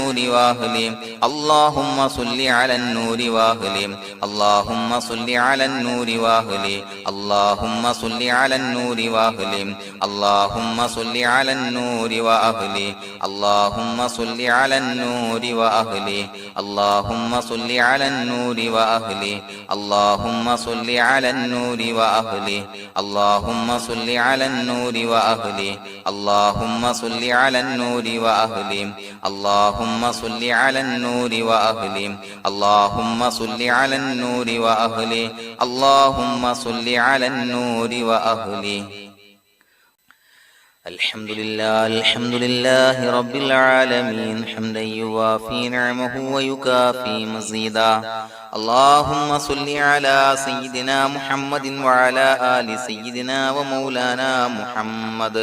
النور وأهله اللهم صل على النور وأهله اللهم صل على النور وأهله اللهم صل على النور وأهله اللهم صل على النور وأهله اللهم صل على النور وأهله اللهم صل على النور وأهله اللهم صل على النور وأهله اللهم صل على النور وأهله اللهم صل على النور وأهله اللهم صل على النور وأهله اللهم صل على النور وأهله اللهم صل على النور وأهله الحمد لله رب العالمين حمدا يوافي نعمه ويكافي مزيدا اللهم صل على سيدنا محمد وعلى آل سيدنا ومولانا محمد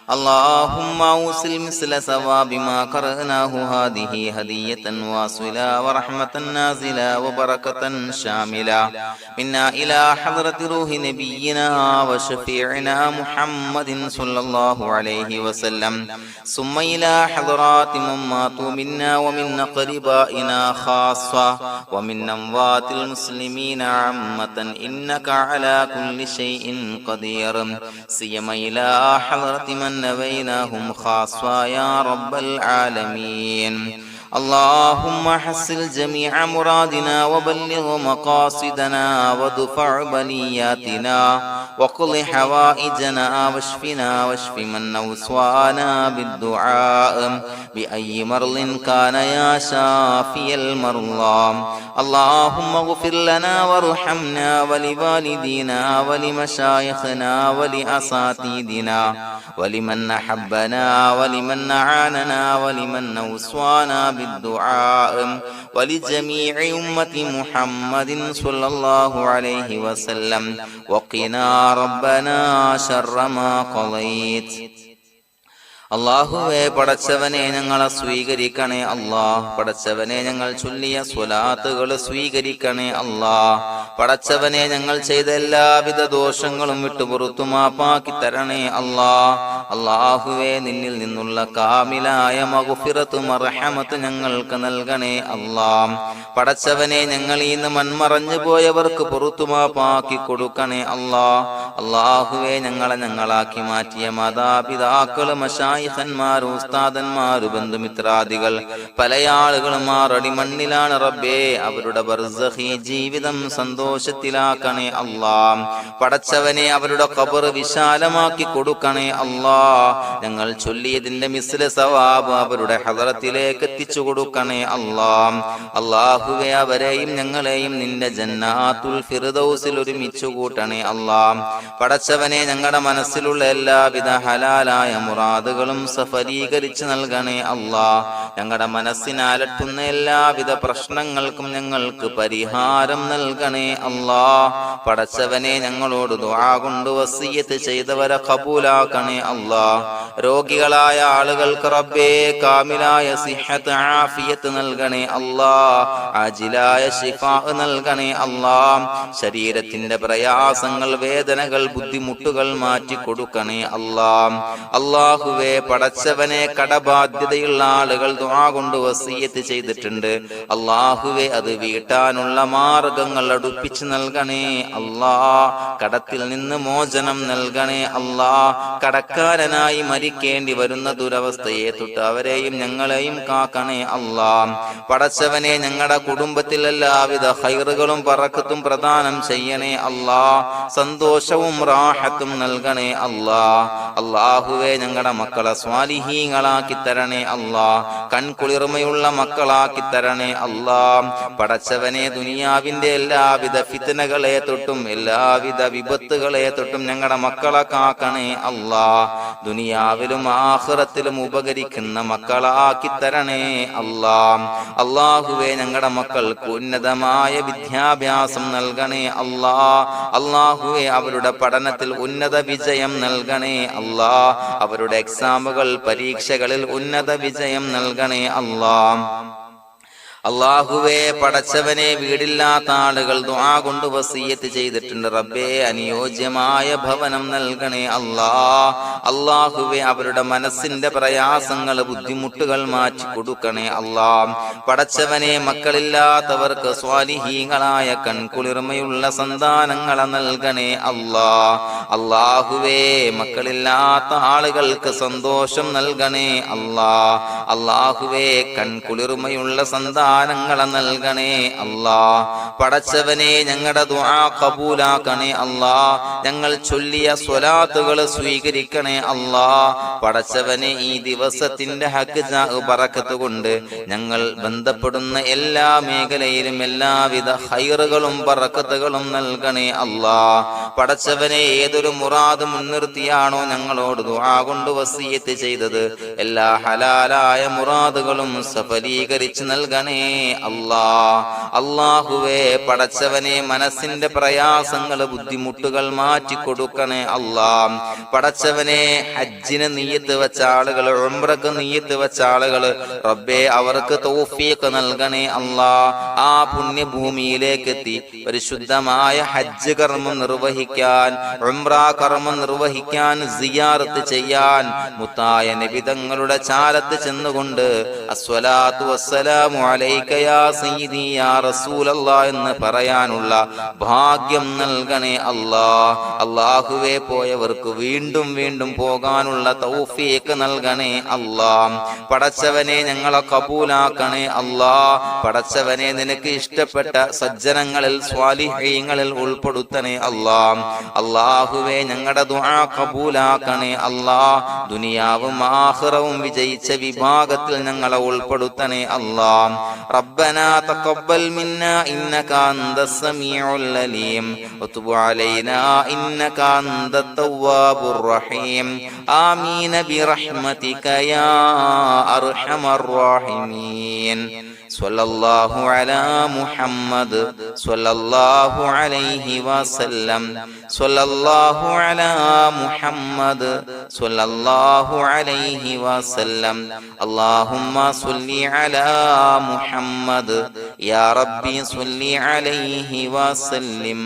اللهم أوصل مثل ثواب ما قرأناه هذه هدية واصلة ورحمة نازلة وبركة شاملة منا إلى حضرة روح نبينا وشفيعنا محمد صلى الله عليه وسلم ثم إلى حضرات من ماتوا منا ومن أقربائنا خاصة ومن أموات المسلمين عامة إنك على كل شيء قدير سيما إلى حضرة من نبيناهم خاصة يا رب العالمين اللهم حصل جميع مرادنا وبلغ مقاصدنا وادفع بلياتنا وقض حوائجنا واشفنا واشف من أوصانا بالدعاء بأي مرض كان يا شافي المرضى اللهم اغفر لنا وارحمنا ولوالدينا ولمشايخنا ولأساتذتنا ولمن أحبنا ولمن أعاننا ولمن أوصانا بالدعاء ولجميع أمة محمد صلى الله عليه وسلم وقنا ربنا شر ما قضيت അല്ലാഹുവേ പടച്ചവനെ ഞങ്ങളെ സ്വീകരിക്കണേ അല്ലാഹ് പടച്ചവനെ ഞങ്ങൾ ചൊല്ലിയ സ്വലാത്തുകൾ സ്വീകരിക്കണേ അല്ലാഹ് പടച്ചവനെ ഞങ്ങൾ ചെയ്ത എല്ലാവിധ ദോഷങ്ങളും വിട്ടുപുറത്തു മാപ്പാക്കി തരണേ അല്ലാഹ് അല്ലാഹുവേ നിന്നിൽ നിന്നുള്ള കാമിലായ മഗ്ഫിറത്തും റഹ്മത്ത് ഞങ്ങൾക്ക് നൽകണേ അല്ലാഹ് പടച്ചവനെ ഞങ്ങൾ ഇന്ന് മൺമറഞ്ഞു പോയവർക്ക് പുറത്തു മാപ്പാക്കി കൊടുക്കണേ അല്ലാഹ് അല്ലാഹുവേ ഞങ്ങളാക്കി മാറ്റിയ മാതാപിതാക്കളും ഖന്മാർ ഉസ്താദന്മാർ ബന്ധുമിത്രാദികൾ പല ആളുകളും ആറടി മണ്ണിലാണ് റബ്ബേ അവരുടെ ബർസഖി ജീവിതം സന്തോഷത്തിലാക്കണേ അല്ലാഹ് പടച്ചവനെ അവരുടെ ഖബർ വിശാലമാക്കി കൊടുക്കണേ അല്ലാഹ് ഞങ്ങൾ ചൊല്ലിയതിന്റെ മിസ്ല സവാബ് അവരുടെ ഹദറത്തിലേക്ക് എത്തിച്ചു കൊടുക്കണേ അല്ലാഹ് അല്ലാഹുവേ അവരെയും ഞങ്ങളെയും നിന്റെ ജന്നാത്തുൽ ഫിർദൗസിൽ ഒരുമിച്ചു കൂട്ടണേ അല്ലാഹ് പടച്ചവനെ ഞങ്ങളുടെ മനസ്സിലുള്ള എല്ലാവിധ ഹലാലായ മുറാദുകളും സഫലീകരിച്ച് നൽകണേ അല്ലാഹ് ഞങ്ങളുടെ മനസ്സിനെ അലട്ടുന്ന എല്ലാവിധ പ്രശ്നങ്ങൾക്കും ഞങ്ങൾക്ക് പരിഹാരം നൽകണേ അല്ലാഹ് പടച്ചവനെ ഞങ്ങളോട് ദുആ കൊണ്ട് വസിയ്യത്ത് ചെയ്തവരെ ഖബൂലാക്കണേ അല്ലാഹ് രോഗികളായ ആളുകൾക്ക് റബ്ബേ കാമിലായ സിഹത്ത് ആഫിയത്ത് നൽകണേ അല്ലാഹ് ആജിലായ ശിഫാ നൽകണേ അല്ലാഹ് ശരീരത്തിന്റെ പ്രയാസങ്ങൾ വേദനകൾ ബുദ്ധിമുട്ടുകൾ മാറ്റി കൊടുക്കണേ അല്ലാഹ് അല്ലാഹുവേ പടച്ചവനെ കടബാധ്യതയുള്ള ആളുകൾ ദുആ കൊണ്ട് വസിയ്യത്ത് ചെയ്തിട്ടുണ്ട് അല്ലാഹുവേ അത് വീട്ടാനുള്ള മാർഗങ്ങൾ അടുപ്പിച്ച് നൽകണേ അല്ലാഹ് കടത്തിൽ നിന്ന് മോചനം നൽകണേ അല്ലാഹ് കടക്കാരനായി മരിക്കേണ്ടി വരുന്ന ദുരവസ്ഥയെ തൊട്ട് അവരെയും ഞങ്ങളെയും കാക്കണേ അല്ലാഹ് പടച്ചവനെ ഞങ്ങളുടെ കുടുംബത്തിൽ എല്ലാവിധ ഖൈറുകളും ബറക്കത്തും പ്രദാനം ചെയ്യണേ അല്ലാഹ് സന്തോഷവും റാഹത്തും നൽകണേ അല്ലാഹ് അല്ലാഹുവേ ഞങ്ങളുടെ മക്കളെ സ്വാലിഹീങ്ങളാക്കി തരണേ അല്ലാഹ് കൺകുളിർമയുള്ള മക്കളാക്കി തരണേ അല്ലാഹ് പടച്ചവനെ ദുനിയാവിന്റെ എല്ലാവിധ ഫിത്നകളെ തൊട്ടും എല്ലാവിധ വിപത്തുകളെ തൊട്ടും ഞങ്ങളുടെ മക്കളെ കാക്കണേ അല്ലാഹ് ദുനിയാവിലും ആഖിറത്തിലും ഉപകരിക്കുന്ന മക്കളാക്കി തരണേ അല്ലാഹ് അല്ലാഹുവേ ഞങ്ങളുടെ മക്കൾക്ക് ഉന്നതമായ വിദ്യാഭ്യാസം നൽകണേ അല്ലാഹ് അല്ലാഹുവേ അവരുടെ പഠനത്തിൽ ഉന്നത വിജയം നൽകണേ അല്ലാഹ് അവരുടെ എക്സാമുകൾ പരീക്ഷകളിൽ ഉന്നത വിജയം നൽകണേ അല്ലാഹ് അല്ലാഹുവേ, പടച്ചവനെ, വീടില്ലാത്ത ആളുകൾ ദുആ കൊണ്ട് വസിയ്യത്ത് ചെയ്തിട്ടുണ്ട്. റബ്ബേ, അനുയോജ്യമായ ഭവനം നൽകണേ അല്ലാ. അല്ലാഹുവേ, അവരുടെ മനസ്സിന്റെ പ്രയാസങ്ങൾ, ബുദ്ധിമുട്ടുകൾ മാറ്റി കൊടുക്കണേ അല്ലാ. പടച്ചവനെ, മക്കളില്ലാത്തവർക്ക് സ്വാലിഹീങ്ങളായ കൺകുളിർമയുള്ള സന്താനങ്ങളെ നൽകണേ അല്ലാ. അല്ലാഹുവേ, മക്കളില്ലാത്ത ആളുകൾക്ക് സന്തോഷം നൽകണേ അല്ലാ. അല്ലാഹുവേ, കൺകുളിർമയുള്ള സന്താനങ്ങളെ നൽകണേ അല്ലാ. പടച്ചവനെ, ഞങ്ങളുടെ ദുആ ഖബൂലാക്കണേ അല്ലാ. ഞങ്ങൾ ചൊല്ലിയ സ്വലാത്തുകൾ സ്വീകരിക്കണേ അല്ലാ. പടച്ചവനെ, ഈ ദിവസത്തിന്റെ ഹക്ക് ബറക്കത്ത് കൊണ്ട് ഞങ്ങൾ ബന്ധപ്പെടുന്ന എല്ലാ മേഖലയിലും എല്ലാവിധ ഖൈറുകളും ബറക്കത്തുകളും നൽകണേ അല്ലാ. പടച്ചവനെ, ഏതൊരു മുറാദ് മുൻനിർത്തിയാണോ ഞങ്ങളോട് ദുആ കൊണ്ട് വസിയ്യത്ത് ചെയ്തത്, എല്ലാ ഹലാലായ മുറാദുകളും സഫലീകരിച്ച് നൽകണേ അല്ലാ. അല്ലാഹുവേ, പടച്ചവനെ, മനസ്സിന്റെ പ്രയാസങ്ങൾ, ബുദ്ധിമുട്ടുകൾ മാറ്റി കൊടുക്കണേ അല്ലാ. പടച്ചവനെ, ഹജ്ജിന് നിയ്യത്ത് വെച്ച ആളുകൾ, ഉംറക്ക് നിയ്യത്ത് വെച്ച ആളുകൾ, റബ്ബേ, അവർക്ക് തൗഫീഖ് നൽകണേ അല്ലാ. ആ പുണ്യഭൂമിയിലേക്ക് എത്തി പരിശുദ്ധമായ ഹജ്ജ് കർമ്മം നിർവഹിക്കാൻ, ഉംറ കർമ്മം നിർവഹിക്കാൻ, സിയാറത്ത് ചെയ്യാൻ, മുത്തായ നബി തങ്ങളുടെ ചാരത്ത് ചെന്നുകൊണ്ട് അസ്സലാത്തു വസ്സലാമു അലൈക യാ സയ്യിദി യാ റസൂലല്ലാഹ് എന്ന് പറയാനുള്ള ഭാഗ്യം നൽകണേ അല്ലാ. അല്ലാഹുവേ, പോയവർക്ക് വീണ്ടും വീണ്ടും പോകാനുള്ള തൗഫീഖ് നൽകണേ അല്ലാ. പടച്ചവനെ, ഞങ്ങളെ കബൂലാക്കണേ അല്ലാ. പടച്ചവനെ, നിനക്ക് ഇഷ്ടപ്പെട്ട സജ്ജനങ്ങളിൽ, സ്വാലിഹീങ്ങളിൽ ഉൾപ്പെടുത്തണേ അല്ലാ. അല്ലാഹുവേ, ഞങ്ങളുടെ ദുആ കബൂലാക്കണേ അല്ലാ. ദുനിയാവും ആഖിറവും വിജയിച്ച വിഭാഗത്തിൽ ഞങ്ങളെ ഉൾപ്പെടുത്തണേ അല്ലാ. റബ്ബനാ തഖബ്ബൽ മിന്നാ ഇന്നക അൻതസ് സമീഉൽ അലീം വതുബ് അലൈനാ ഇന്നക അൻതത് തവ്വാബുർ റഹീം. ആമീൻ ബിറഹ്മതിക യാ അർഹമർ റഹീമീൻ. സ്വല്ലല്ലാഹു അലാ മുഹമ്മദ് സ്വല്ലല്ലാഹു അലൈഹി വസല്ലം. സ്വല്ലല്ലാഹു അലാ മുഹമ്മദ് സ്വല്ലല്ലാഹു അലൈഹി വസല്ലം. അല്ലാഹുമ്മ സ്വല്ലി അലാ മുഹമ്മദ് യാ റബ്ബി സ്വല്ലി അലൈഹി വസല്ലം.